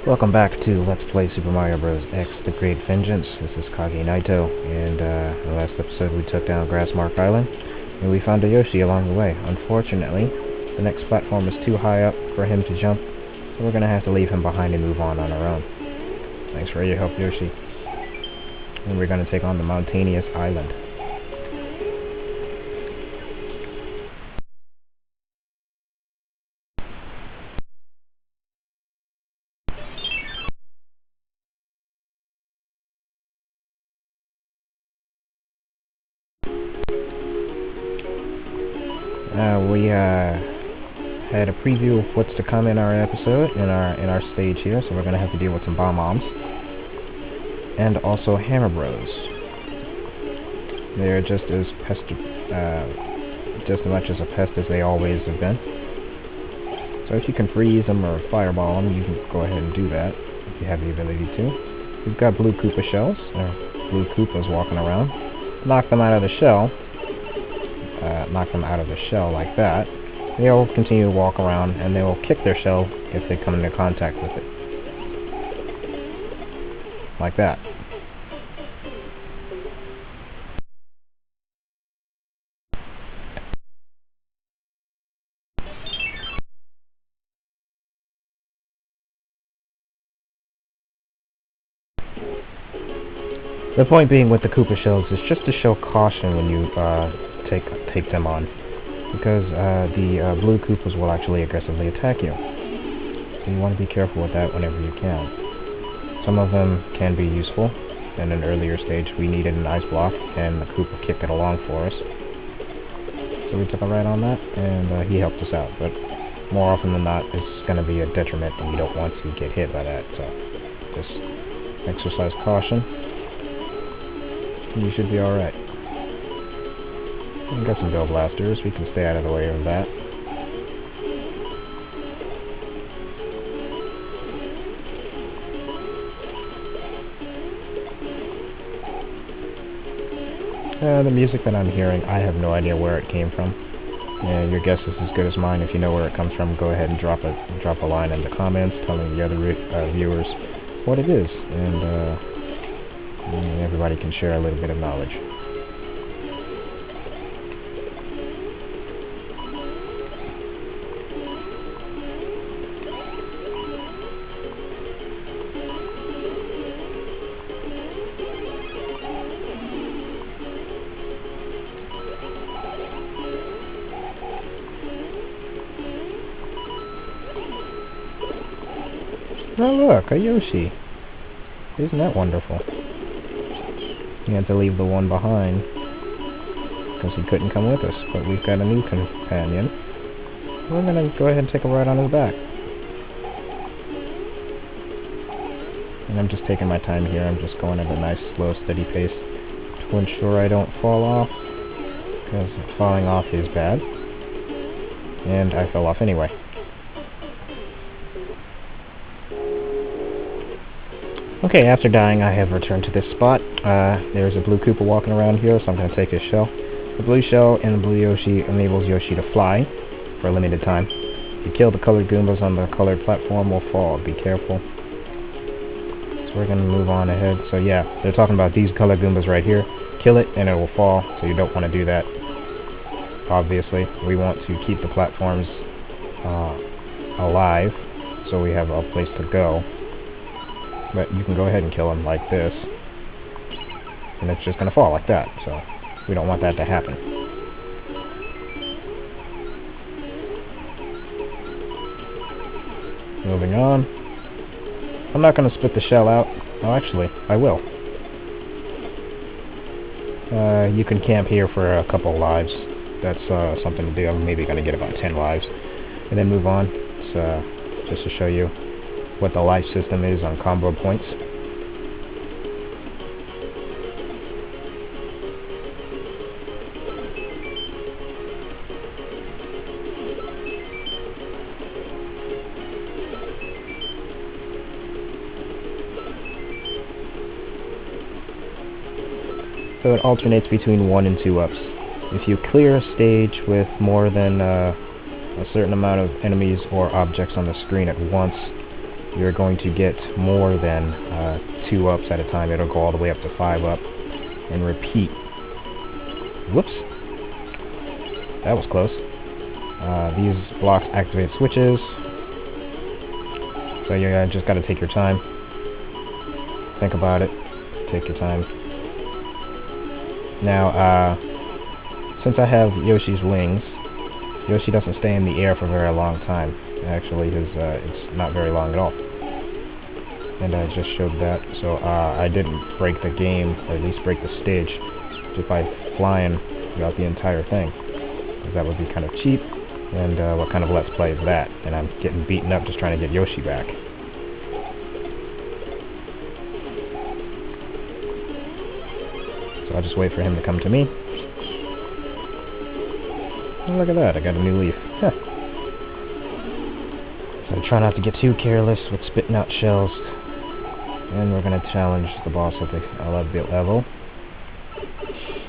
Welcome back to Let's Play Super Mario Bros. X The Great Vengeance. This is Kage Naito, and in the last episode we took down Grassmark Island, and we found a Yoshi along the way. Unfortunately, the next platform is too high up for him to jump, so we're going to have to leave him behind and move on our own. Thanks for your help, Yoshi. And we're going to take on the Mountaneous Island. We had a preview of what's to come in our episode, in our stage here, so we're going to have to deal with some bomb-bombs. And also Hammer Bros. They're just as much as a pest as they always have been. So if you can freeze them or fireball them, you can go ahead and do that, if you have the ability to. We've got blue Koopa shells, blue Koopas walking around. Knock them out of the shell. Knock them out of the shell like that. They'll continue to walk around, and they will kick their shell if they come into contact with it. Like that. The point being with the Koopa shells is just to show caution when you take them on, because the blue Koopas will actually aggressively attack you. So you want to be careful with that whenever you can. Some of them can be useful. In an earlier stage we needed an ice block, and the Koopa kicked it along for us. So we took a ride on that, and he helped us out. But more often than not, it's going to be a detriment, and you don't want to get hit by that. So just exercise caution. You should be alright. We've got some Go Blasters, we can stay out of the way of that. The music that I'm hearing, I have no idea where it came from. Your guess is as good as mine. If you know where it comes from, go ahead and drop a line in the comments telling the other viewers what it is, and everybody can share a little bit of knowledge. Oh look, a Yoshi! Isn't that wonderful? You had to leave the one behind because he couldn't come with us, but we've got a new companion. We're gonna go ahead and take a ride on his back. And I'm just taking my time here. I'm just going at a nice, slow, steady pace to ensure I don't fall off, because falling off is bad. And I fell off anyway. Okay, after dying, I have returned to this spot. There's a blue Koopa walking around here, so I'm going to take his shell. The blue shell and the blue Yoshi enables Yoshi to fly for a limited time. If you kill the colored Goombas on the colored platform, will fall. Be careful. So we're going to move on ahead. So yeah, they're talking about these colored Goombas right here. Kill it and it will fall, so you don't want to do that. Obviously, we want to keep the platforms alive, so we have a place to go. But you can go ahead and kill him like this, and it's just going to fall like that, so we don't want that to happen. Moving on. I'm not going to split the shell out. Oh, actually, I will. You can camp here for a couple of lives. That's something to do. I'm maybe going to get about 10 lives. And then move on. It's just to show you what the life system is on combo points. So it alternates between 1 and 2 ups. If you clear a stage with more than a certain amount of enemies or objects on the screen at once, you're going to get more than 2 ups at a time. It'll go all the way up to 5 up, and repeat. Whoops. That was close. These blocks activate switches, so you just gotta take your time. Think about it. Take your time. Now, since I have Yoshi's wings, Yoshi doesn't stay in the air for a very long time. Actually, it's not very long at all. And I just showed that, so I didn't break the game, or at least break the stage, just by flying throughout the entire thing. Because that would be kind of cheap, and what kind of Let's Play is that? And I'm getting beaten up just trying to get Yoshi back. So I'll just wait for him to come to me. Oh, look at that, I got a new leaf. Huh. So try not to get too careless with spitting out shells. And we're going to challenge the boss at the 11th level.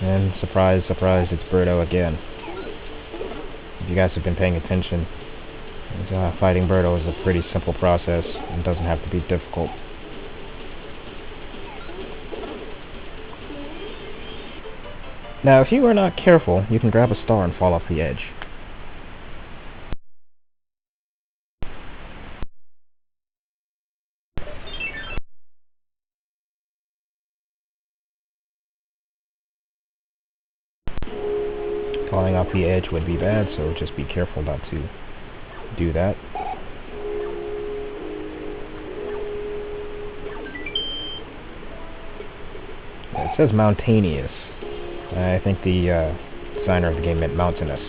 And surprise, surprise, it's Birdo again. If you guys have been paying attention, fighting Birdo is a pretty simple process and doesn't have to be difficult. Now, if you are not careful, you can grab a star and fall off the edge. Falling off the edge would be bad, so just be careful not to do that. It says Mountaneous. I think the designer of the game meant Mountainous.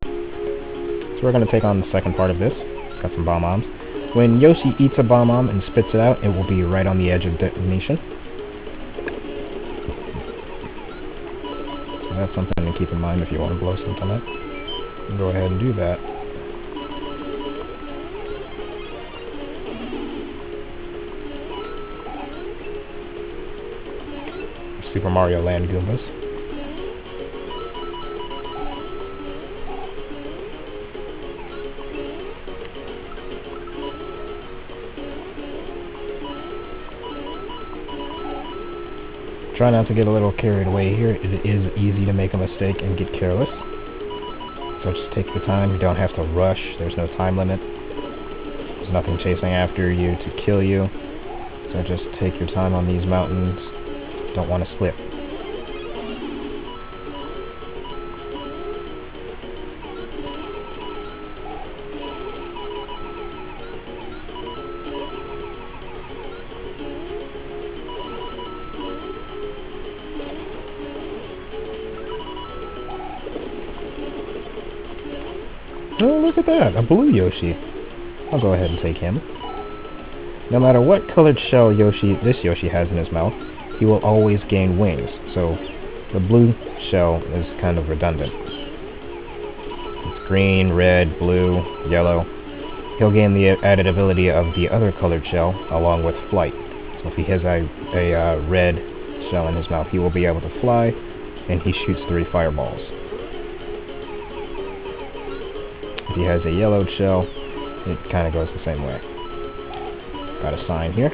So we're going to take on the second part of this. Got some bomb-bombs. When Yoshi eats a bomb-bomb and spits it out, it will be right on the edge of detonation. So that's something to keep in mind if you want to blow something up. Go ahead and do that. Super Mario Land Goombas. Try not to get a little carried away here. It is easy to make a mistake and get careless. So just take your time. You don't have to rush. There's no time limit. There's nothing chasing after you to kill you. So just take your time on these mountains. Don't want to slip. Oh, look at that! A blue Yoshi. I'll go ahead and take him. No matter what colored shell this Yoshi has in his mouth, he will always gain wings. So the blue shell is kind of redundant. It's green, red, blue, yellow. He'll gain the added ability of the other colored shell along with flight. So if he has a red shell in his mouth, he will be able to fly, and he shoots 3 fireballs. If he has a yellowed shell, it kind of goes the same way. Got a sign here.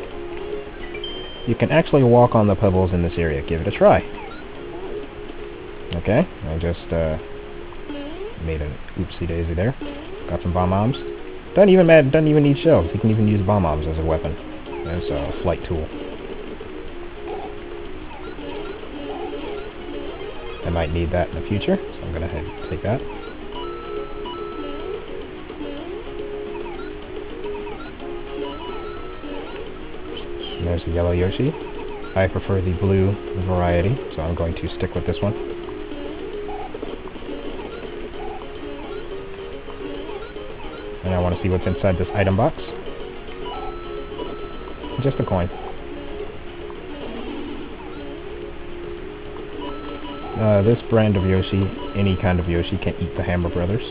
You can actually walk on the pebbles in this area. Give it a try. Okay, I just made an oopsie daisy there. Got some bomb-bombs. Doesn't even need shells. You can even use bomb-bombs as a weapon, as a flight tool. I might need that in the future, so I'm gonna head and take that. And there's the yellow Yoshi. I prefer the blue variety, so I'm going to stick with this one. And I want to see what's inside this item box. Just a coin. This brand of Yoshi, any kind of Yoshi, can eat the Hammer Brothers.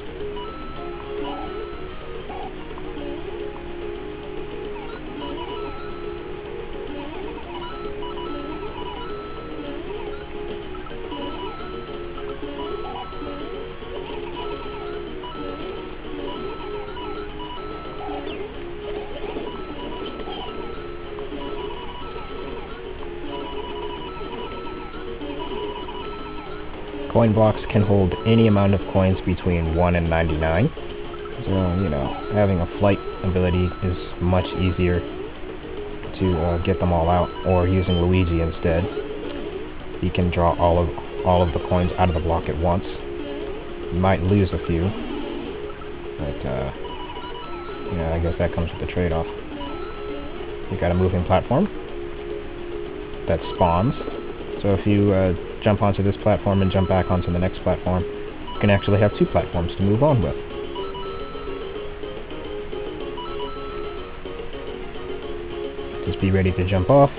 Coin blocks can hold any amount of coins between 1 and 99. So, you know, having a flight ability is much easier to get them all out, or using Luigi instead. He can draw all of the coins out of the block at once. You might lose a few, but you know, I guess that comes with the trade-off. You got a moving platform that spawns. So if you jump onto this platform and jump back onto the next platform, you can actually have 2 platforms to move on with. Just be ready to jump off.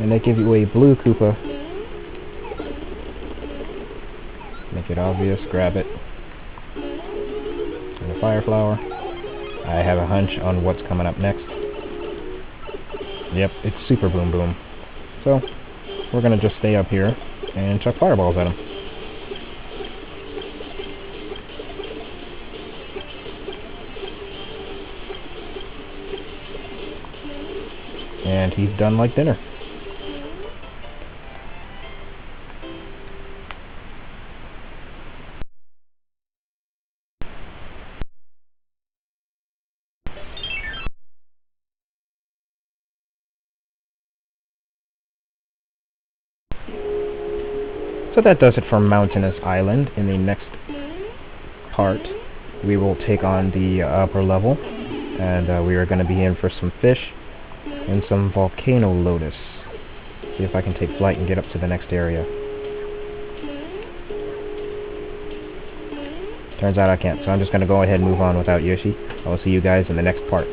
And they give you a blue Koopa. Make it obvious, grab it. And a fire flower. I have a hunch on what's coming up next. Yep, it's Super Boom Boom. So, we're gonna just stay up here and chuck fireballs at him. And he's done like dinner. So that does it for Mountainous Island. In the next part, we will take on the upper level, and we are going to be in for some fish and some volcano lotus. See if I can take flight and get up to the next area. Turns out I can't, so I'm just going to go ahead and move on without Yoshi. I will see you guys in the next part.